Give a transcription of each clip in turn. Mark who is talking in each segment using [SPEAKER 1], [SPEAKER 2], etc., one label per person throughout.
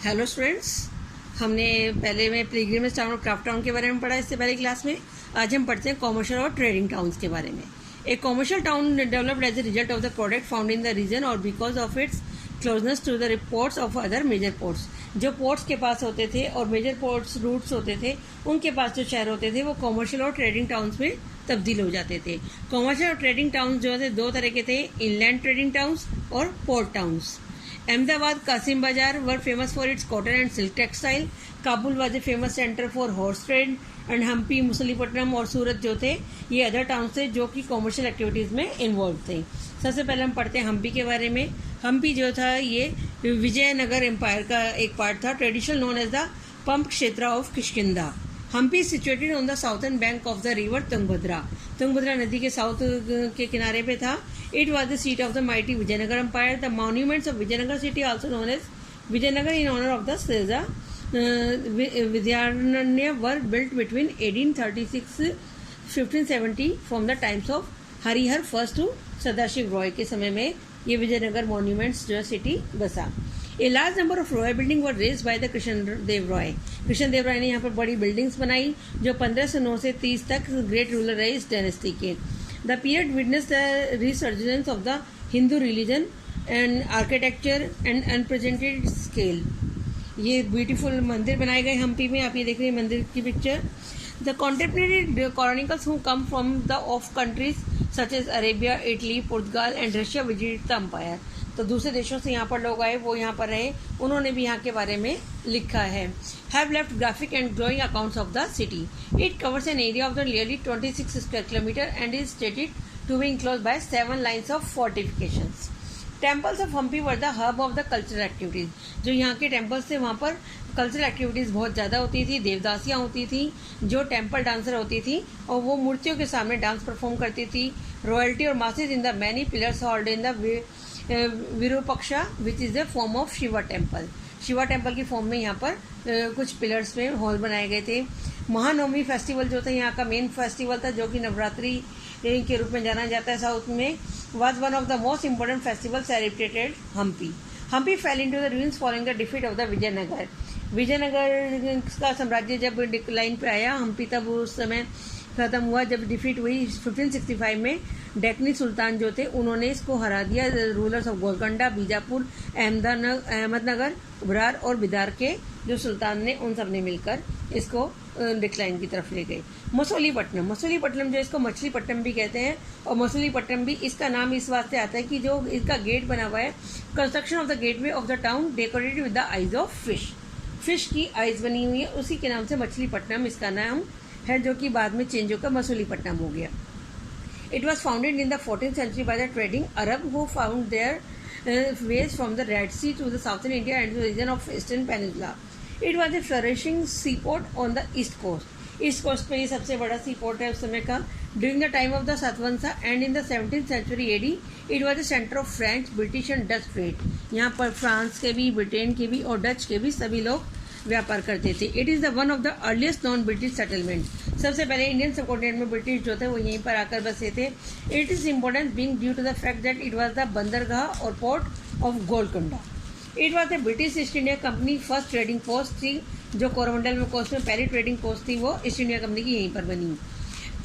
[SPEAKER 1] Hello students, हमने पहले में पिलग्रिमेज टाउन और क्राफ्ट टाउन के बारे में पढ़ा। इससे पहले क्लास में आज हम पढ़ते हैं कॉमर्शियल और ट्रेडिंग टाउन्स के बारे में। एक commercial town developed as a result of the product found in the region और because of its closeness to the ports of other major ports. जो पोर्ट्स के पास होते थे और मेजर पोर्ट्स रूट्स होते थे, उनके पास जो शहर होते थे वो कॉमर्शियल और ट्रेडिंग टाउन्स में तब्दील हो जाते थे। कॉमर्शियल और ट्रेडिंग टाउन्स जो थे दो तरह के थे, इनलैंड ट्रेडिंग टाउन्स और port towns. Ahmedabad, Qasim Bazaar were famous for its cotton and silk textile. Kabul was a famous center for horse trade and Hampi, Musalipatnam और सूरत जो थे ये अदर टाउन्स थे जो कि कॉमर्शियल एक्टिविटीज़ में involve थे। सबसे पहले हम पढ़ते हैं हम्पी के बारे में। हम्पी जो था ये विजयनगर एम्पायर का एक पार्ट था, traditional known as the Pampa क्षेत्र of Kishkindha. Hampi is situated on the southern bank of the river Tungabhadra. Tungabhadra नदी के साउथ के किनारे पे था। It was the seat of the mighty Vijayanagar Empire. The monuments of Vijayanagar city, also known as Vijayanagar in honor of the Seza Vidyananya, were built between 1836-1570 from the times of Harihara first to Sadashiva Raya के समय में ये Vijayanagara monuments जो city बसा। A large number of Raya building were raised by the Krishnadeva Raya. Krishnadeva Raya ने यहाँ पर बड़ी बिल्डिंग्स बनाई जो 1509 से 30 तक ग्रेट रूलर रहे इस डायनेस्टी के। The period witness the resurgence of the Hindu religion and architecture and unrepresented scale. ये ब्यूटीफुल मंदिर बनाए गए हम्पी में, आप ये देख रहे हैं मंदिर की picture. The contemporary chronicles who come from the of countries such as Arabia, Italy, Portugal and Russia visit the empire. तो दूसरे देशों से यहाँ पर लोग आए, वो यहाँ पर रहे, उन्होंने भी यहाँ के बारे में लिखा है। Have left graphic and glowing accounts of the city. It covers an area of the nearly 26 square kilometre and is stated to be enclosed by 7 lines of fortifications. Temples of Hampi were the hub of the cultural activities. जो यहाँ के temples थे वहाँ पर cultural activities बहुत ज़्यादा होती थी। देवदासियाँ होती थी जो टेम्पल डांसर होती थी और वो मूर्तियों के सामने डांस परफॉर्म करती थी। रॉयल्टी और masses in the many pillars hold in the Virupaksha which is the form of Shiva temple. Shiva temple की फॉर्म में यहाँ पर कुछ पिलर्स में हॉल बनाए गए थे। महानवमी फेस्टिवल जो था यहाँ का मेन फेस्टिवल था, जो कि नवरात्रि के रूप में जाना जाता है साउथ में, was one of the most important festivals celebrated Hampi. Hampi fell into the ruins following the defeat of the Vijayanagar. Vijayanagar का साम्राज्य जब डिक्लाइन पे आया, हम्पी तब उस समय खत्म हुआ जब डिफीट हुई 1565 में। डेक्नी सुल्तान जो थे उन्होंने इसको हरा दिया। रूलर्स ऑफ गोलकोंडा, बीजापुर, अहमदनगर, उबरार और बिदार के जो सुल्तान ने उन सब ने मिलकर इसको डिक्लाइन की तरफ ले गए। मसूलीपट्टनम जो इसको मछलीपट्टनम भी कहते हैं और मसूलीपट्टनम भी इसका नाम इस वास्ते आता है कि जो इसका गेट बना हुआ है, construction of the gateway of the town decorated with the eyes of fish की आइज बनी हुई है, उसी के नाम से मछलीपट्टनम इसका नाम है, जो कि बाद में चेंज होकर मसूलीपट्टनम हो गया। It was founded in the 14th century by the trading Arab who found their ways from the Red Sea to the southern India and the region of Eastern Peninsula. It was a flourishing seaport on the east coast. East coast पे ये सबसे बड़ा seaport है उस समय का। During the time of the Satvansha and in the 17th century AD it was the centre of French, British and Dutch trade. यहाँ पर फ्रांस के भी, ब्रिटेन के भी और डच के भी सभी लोग व्यापार करते थे। It is the one of the earliest non British settlement. सबसे पहले इंडियन सबकॉन्टिनेंट में ब्रिटिश जो थे वो यहीं पर आकर बसे थे। It is important being due to the fact that it was the बंदरगाह और port of Golconda. It was the British East India company first trading post थी। जो कोरोमंडल में कोस्ट में पहली ट्रेडिंग पोस्ट थी वो ईस्ट इंडिया कंपनी की यहीं पर बनी।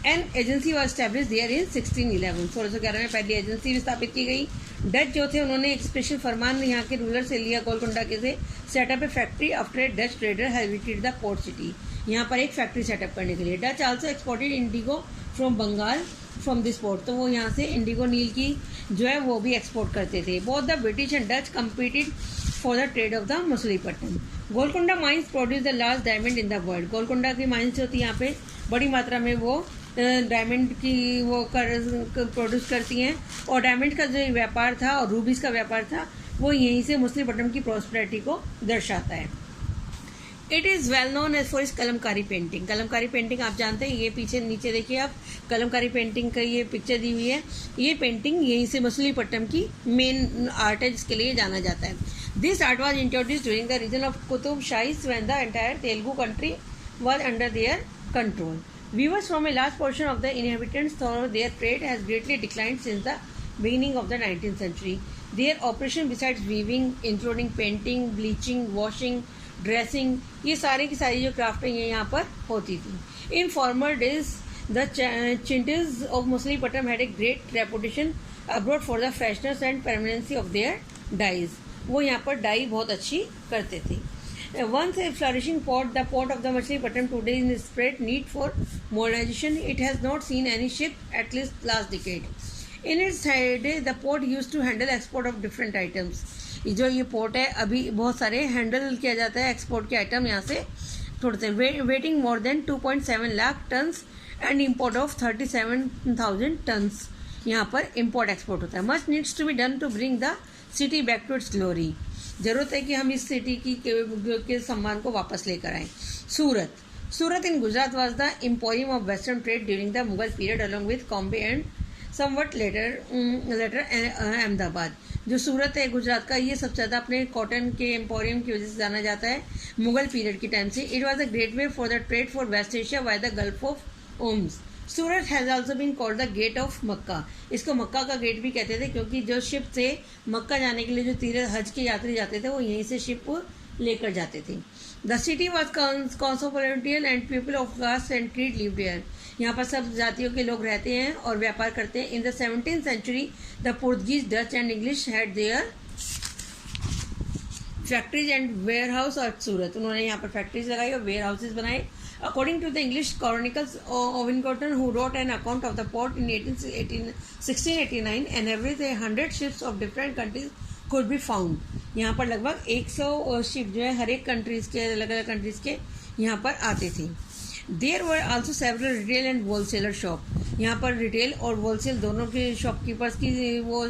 [SPEAKER 1] An agency was establish there in 1611। 1611 में पहली एजेंसी भी स्थापित की गई। डच जो थे उन्होंने एक स्पेशल फरमान यहाँ के रूलर से लिया गोलकोंडा के से, set up a factory after a Dutch trader has visited the port city. यहाँ पर एक फैक्ट्री सेटअप करने के लिए। Dutch also exported indigo from Bengal from this port. तो वो यहाँ से इंडिगो नील की जो है वो भी एक्सपोर्ट करते थे। Both the British and Dutch competed for the trade off the Masulipatnam. Golconda mines produce the large diamond in the world. Golconda की माइंस होती है यहाँ पे बड़ी मात्रा में वो डायमंड की वो प्रोड्यूस करती हैं और डायमंड का जो व्यापार था और रूबीज का व्यापार था वो यहीं से मसूलीपट्टनम की प्रॉस्पेरिटी को दर्शाता है। It is well known as for is kalamkari painting. Kalamkari painting आप जानते हैं, ये पीछे नीचे देखिए आप, कलमकारी पेंटिंग का ये पिक्चर दी हुई है। ये पेंटिंग यहीं से मसूलीपट्टनम की मेन आर्ट है जिसके लिए जाना जाता है। This art was introduce during the region of Qutub Shahis when the entire Telugu country was under their control. Viewers from a large portion of the inhabitants thought their trade has greatly declined since the beginning of the 19th century. Their operation besides weaving including painting, bleaching, washing, dressing, ये सारी की सारी जो क्राफ्टें ये यहाँ पर होती थी. In former days the chintzes of Machilipatnam had a great reputation abroad for the freshness and permanency of their dyes. वो यहाँ पर डाई बहुत अच्छी करते थे. Once a flourishing port, the port of the Machilipatnam today is in desperate need for modernization. It has not seen any ship at least last decade. In its heyday, the port used to handle export of different items. जो ये port है अभी बहुत सारे handle किया जाता है export के आइटम यहाँ से छोड़ते हैं. Weighting more than 2.7 lakh tons and import of 37,000 tons यहाँ पर इम्पोर्ट एक्सपोर्ट होता है. Much needs to be done to bring the city back to its glory. जरूरत है कि हम इस सिटी की के सम्मान को वापस लेकर आएं. Surat in Gujarat was the emporium of western trade during the Mughal period along with Bombay and somewhat later Ahmedabad. जो सूरत है गुजरात का, ये सबसे ज़्यादा अपने कॉटन के एम्पोरियम की वजह से जाना जाता है मुगल पीरियड के टाइम से. It was a great way for the trade for West Asia by the Gulf of Ormuz. Surat has also been called the gate of Mecca. इसको मक्का का गेट भी कहते थे क्योंकि जो शिप से मक्का जाने के लिए जो तीर्थ हज के यात्री जाते थे वो यहीं से शिप लेकर जाते थे. The city was cosmopolitan and people of caste and creed lived here. यहाँ पर सब जातियों के लोग रहते हैं और व्यापार करते हैं. In the 17th century the Portuguese, Dutch and English had their factories and warehouse और सूरत. उन्होंने यहाँ पर फैक्ट्रीज लगाई और वेयर हाउसेज बनाए. According to the English chronicles of Winterton, who wrote an account of the port in 1689, and every day 100 ships of different countries could be found. यहाँ पर लगभग 100 शिप जो है हर एक कंट्रीज के अलग अलग कंट्रीज के यहाँ पर आते थे. There were also several retail and wholesaler shop. यहाँ पर रिटेल और होलसेल दोनों के शॉपकीपर्स की वो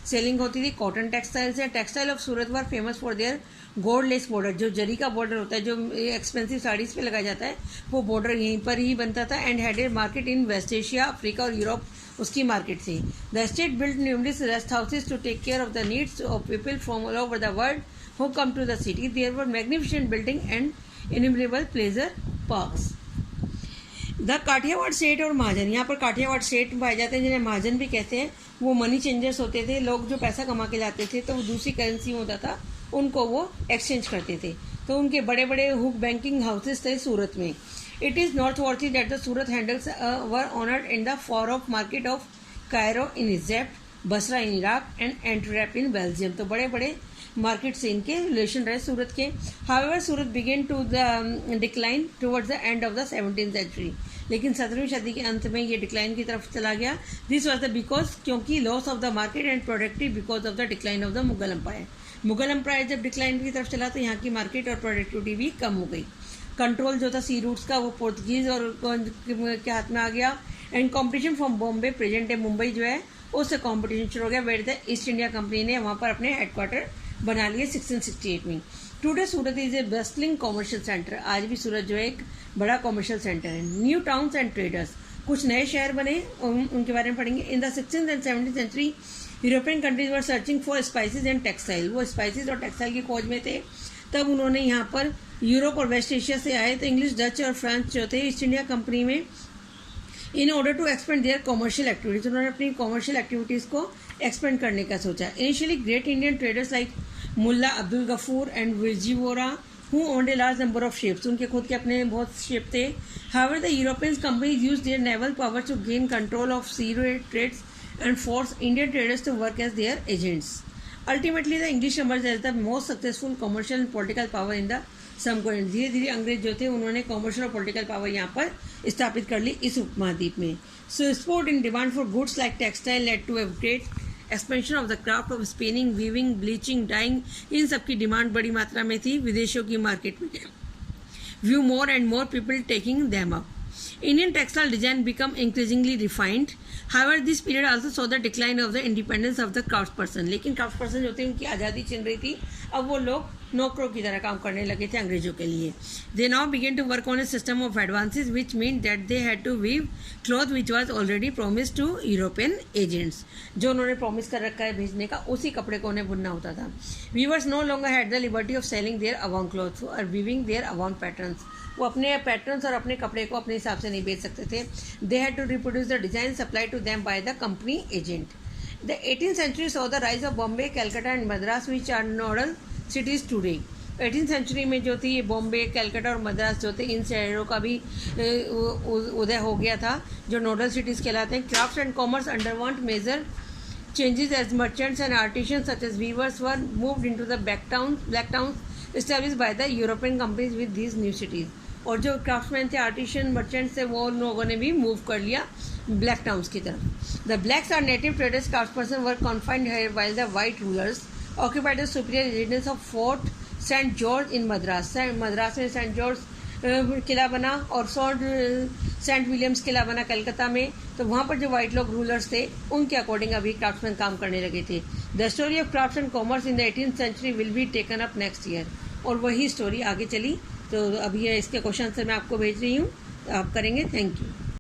[SPEAKER 1] सेलिंग होती थी. कॉटन टेक्सटाइल्स है. Textile of Surat were famous for their gold less border. जो जरी का बॉर्डर होता है जो एक्सपेंसिव साड़ीज़ पे लगाया जाता है वो बॉर्डर यहीं पर ही बनता था. And had a market in West Asia, Africa और यूरोप उसकी मार्केट थी. The state build numerous rest houses to take care of the needs of people from all over the world who come to the city. There were magnificent building and innumerable pleasure parks. The Kathiawar seth और महाजन. यहाँ पर काठियावाड़ सेठ पाए जाते हैं जिन्हें महाजन भी कहते हैं. वो मनी चेंजर्स होते थे. लोग जो पैसा कमा के लाते थे तो वो दूसरी करेंसी में होता था उनको वो एक्सचेंज करते थे. तो उनके बड़े बड़े हुक बैंकिंग हाउसेस थे सूरत में. It is noteworthy that the Surat hundis were honoured in the far off market of Cairo in Egypt, Basra in Iraq and Antwerp in Belgium. तो बड़े बड़े मार्केट से इनके रिलेशन रहे सूरत के. However Surat began to the decline towards the end of the 17th century. लेकिन 17वीं सदी के अंत में ये डिक्लाइन की तरफ चला गया. दिस वॉज द बिकॉज क्योंकि loss of the market and productive because of the decline of the Mughal empire. Mughal empire जब डिक्लाइन की तरफ चला तो यहाँ की मार्केट और प्रोडक्टिविटी भी कम हो गई. कंट्रोल जो था सी रूट्स का वो पोर्तुगीज और के हाथ में आ गया. And competition from Bombay, present day Mumbai जो है उससे कॉम्पिटिशन शुरू हो गया. Where the East India company ने वहाँ पर अपने हेडक्वार्टर बना लिए 1668 में. Today Surat is a bustling commercial centre. आज भी सूरत जो है एक बड़ा कॉमर्शियल सेंटर है. New towns and traders. कुछ नए शहर बने उनके बारे में पढ़ेंगे. In the 16th and 17th century European countries were searching for spices and textile. वो स्पाइसेस और टेक्सटाइल की खोज में थे. तब उन्होंने यहाँ पर यूरोप और वेस्ट एशिया से आए तो इंग्लिश, डच और फ्रेंच जो थे ईस्ट इंडिया कंपनी में in order to expand their commercial activities. उन्होंने अपनी कॉमर्शियल एक्टिविटीज़ को एक्सपेंड करने का सोचा. Initially great Indian traders like Mulla Abdul Ghafur and Virji Vora who owned a large number of ships. उनके खुद के अपने बहुत शिप थे. However the European companies use their naval power to gain control of sea trades and force Indian traders to work as their agents. Ultimately, the English emerged as the most successful commercial and political power in the subcontinent. धीरे धीरे अंग्रेज जो थे उन्होंने commercial और political power यहाँ पर स्थापित कर ली इस उपमहाद्वीप में. So export in demand for goods like textile led to a great expansion of the craft of spinning, weaving, bleaching, dyeing. इन सब की डिमांड बड़ी मात्रा में थी विदेशों की मार्केट में. View more and more people taking them up. Indian textile design become increasingly refined. However, this period also saw the decline of the independence of the craftsperson. लेकिन craftsperson जो थे उनकी आज़ादी छिन रही थी. अब वो लोग नौकरों की तरह काम करने लगे थे अंग्रेजों के लिए. They now began to work on a system of advances which meant that they had to weave cloth which was already promised to European agents. जो उन्होंने प्रॉमिस कर रखा है भेजने का उसी कपड़े को उन्हें बुनना होता था. Weavers no longer had the liberty of selling their avant clothes or weaving their avant patterns. वो अपने पैटर्न्स और अपने कपड़े को अपने हिसाब से नहीं बेच सकते थे. They had to reproduce the design supply to them by the company agent. The 18th century saw the rise of Bombay, Calcutta and Madras, which are nodal cities today. 18th century में जो थी ये बॉम्बे, कलकत्ता और मद्रास जो थे, इन शहरों का भी उदय हो गया था जो नोडल सिटीज़ कहलाते हैं. Craft and commerce underwent major changes as merchants and artisans such as weavers were moved into the black towns established by the European companies with these new cities. और जो क्राफ्ट्समैन थे, artisan, merchants थे, वो लोगों ने भी move कर लिया ब्लैक टाउन्स की तरफ. The blacks are native traders craftsperson were confined here while the white rulers occupied the superior residence of Fort Saint George in Madras. Madras में सेंट जॉर्ज किला बना और सेंट विलियम्स किला बना कलकत्ता में. तो वहाँ पर जो वाइट लोग रूलर्स थे उनके अकॉर्डिंग अभी क्राफ्ट्समैन काम करने लगे थे. The story of crafts and commerce in the 18th century will be taken up next year. और वही स्टोरी आगे चली. तो अभी इसके क्वेश्चन आंसर मैं आपको भेज रही हूँ, आप करेंगे. Thank you.